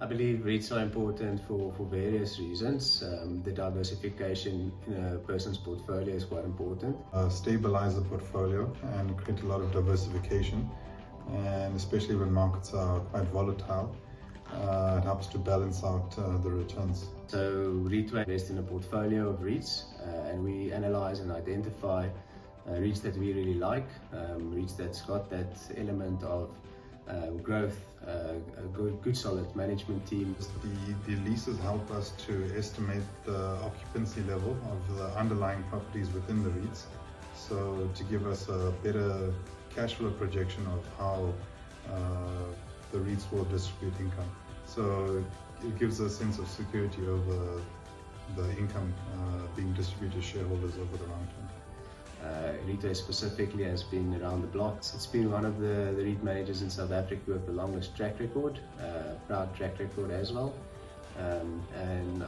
I believe REITs are important for various reasons. The diversification in a person's portfolio is quite important. Stabilize the portfolio and create a lot of diversification, and especially when markets are quite volatile, it helps to balance out the returns. So Reitway invests in a portfolio of REITs, and we analyze and identify REITs that we really like, REITs that's got that element of growth, a good solid management team. The leases help us to estimate the occupancy level of the underlying properties within the REITs, so to give us a better cash flow projection of how the REITs will distribute income. So it gives a sense of security over the income being distributed to shareholders over the long term. Reitway specifically has been around the block. It's been one of the REIT managers in South Africa with the longest track record, proud track record as well. And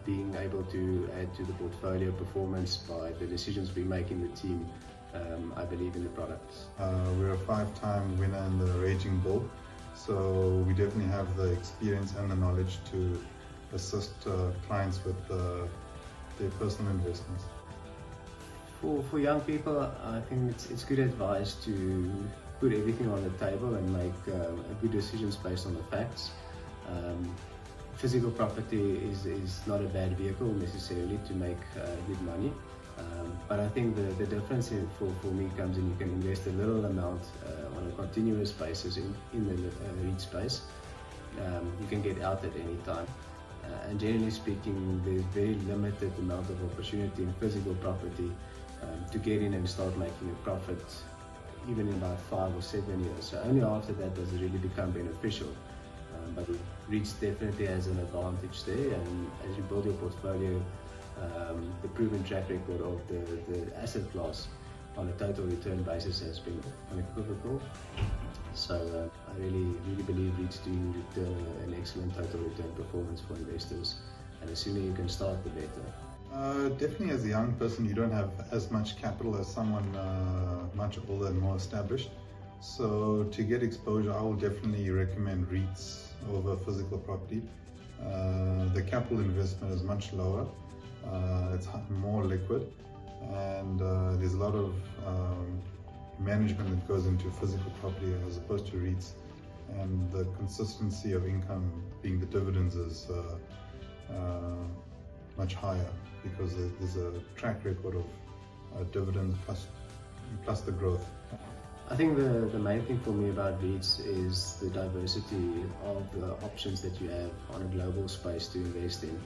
being able to add to the portfolio performance by the decisions we make in the team, I believe in the products. We're a 5-time winner in the Raging Bull, so we definitely have the experience and the knowledge to assist clients with their personal investments. For young people, I think it's good advice to put everything on the table and make good decisions based on the facts. Physical property is not a bad vehicle necessarily to make good money, but I think the difference for me comes in you can invest a little amount on a continuous basis in the REIT space. You can get out at any time. And generally speaking, there's very limited amount of opportunity in physical property to get in and start making a profit even in about 5 or 7 years. So only after that does it really become beneficial. But REITs definitely has an advantage there, and as you build your portfolio, the proven track record of the asset class on a total return basis has been unequivocal. So I really believe REITs do an excellent total return performance for investors, and the sooner you can start, the better. Definitely as a young person, you don't have as much capital as someone much older and more established. So to get exposure, I will definitely recommend REITs over physical property. The capital investment is much lower, it's more liquid, and there's a lot of management that goes into physical property as opposed to REITs. And the consistency of income, being the dividends, is much higher because there's a track record of dividends plus the growth. I think the main thing for me about REITs is the diversity of the options that you have on a global space to invest in.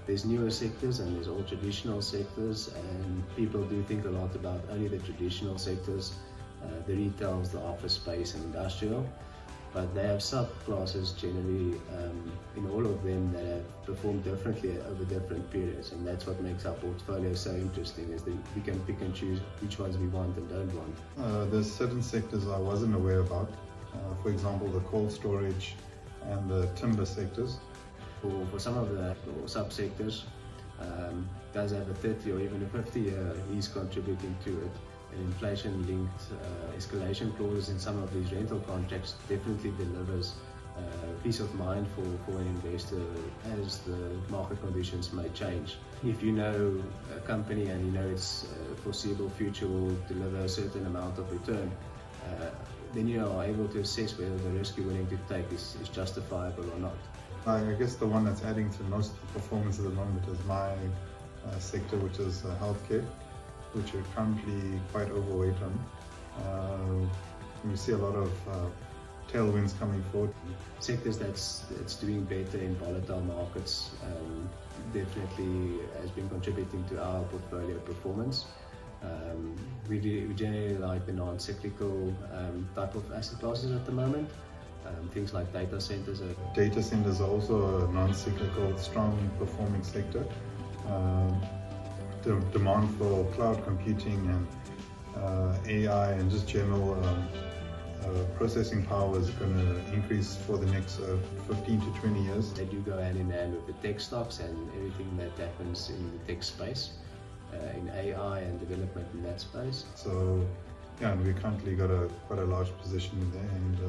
There's newer sectors and there's all traditional sectors, and people do think a lot about only the traditional sectors, the retails, the office space and industrial. But they have subclasses generally in all of them that have performed differently over different periods, and that's what makes our portfolio so interesting, is that we can pick and choose which ones we want and don't want. There's certain sectors I wasn't aware about, for example the cold storage and the timber sectors. For some of the sub-sectors, does have a 30 or even a 50-year lease contributing to it. And inflation-linked escalation clauses in some of these rental contracts definitely delivers peace of mind for an investor as the market conditions may change. If you know a company and you know its foreseeable future will deliver a certain amount of return, then you are able to assess whether the risk you're willing to take is justifiable or not. I guess the one that's adding to most of the performance at the moment is my sector, which is healthcare, which we're currently quite overweight on. We see a lot of tailwinds coming forward. Sectors that's doing better in volatile markets definitely has been contributing to our portfolio performance. We generally like the non-cyclical type of asset classes at the moment. Things like data centers. Data centers are also a non-cyclical, strong performing sector. The demand for cloud computing and AI and just general processing power is going to increase for the next 15 to 20 years. They do go hand in hand with the tech stocks and everything that happens in the tech space, in AI and development in that space. So yeah, and we currently got quite a large position in there, and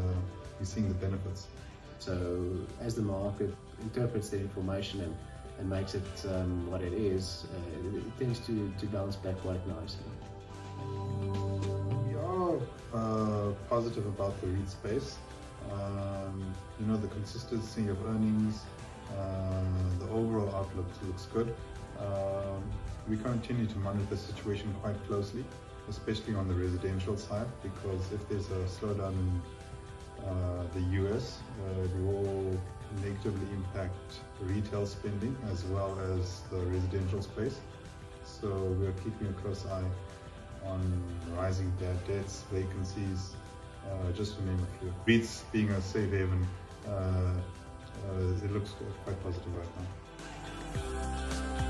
we're seeing the benefits. So as the market interprets the information and makes it what it is, it tends to bounce back quite nicely. We are positive about the REIT space. You know, the consistency of earnings, the overall outlook looks good. We continue to monitor the situation quite closely, especially on the residential side, because if there's a slowdown in the US, it will negatively impact retail spending as well as the residential space. So we're keeping a close eye on rising bad debts, vacancies, just to name a few. REITs being a safe haven, it looks quite positive right now.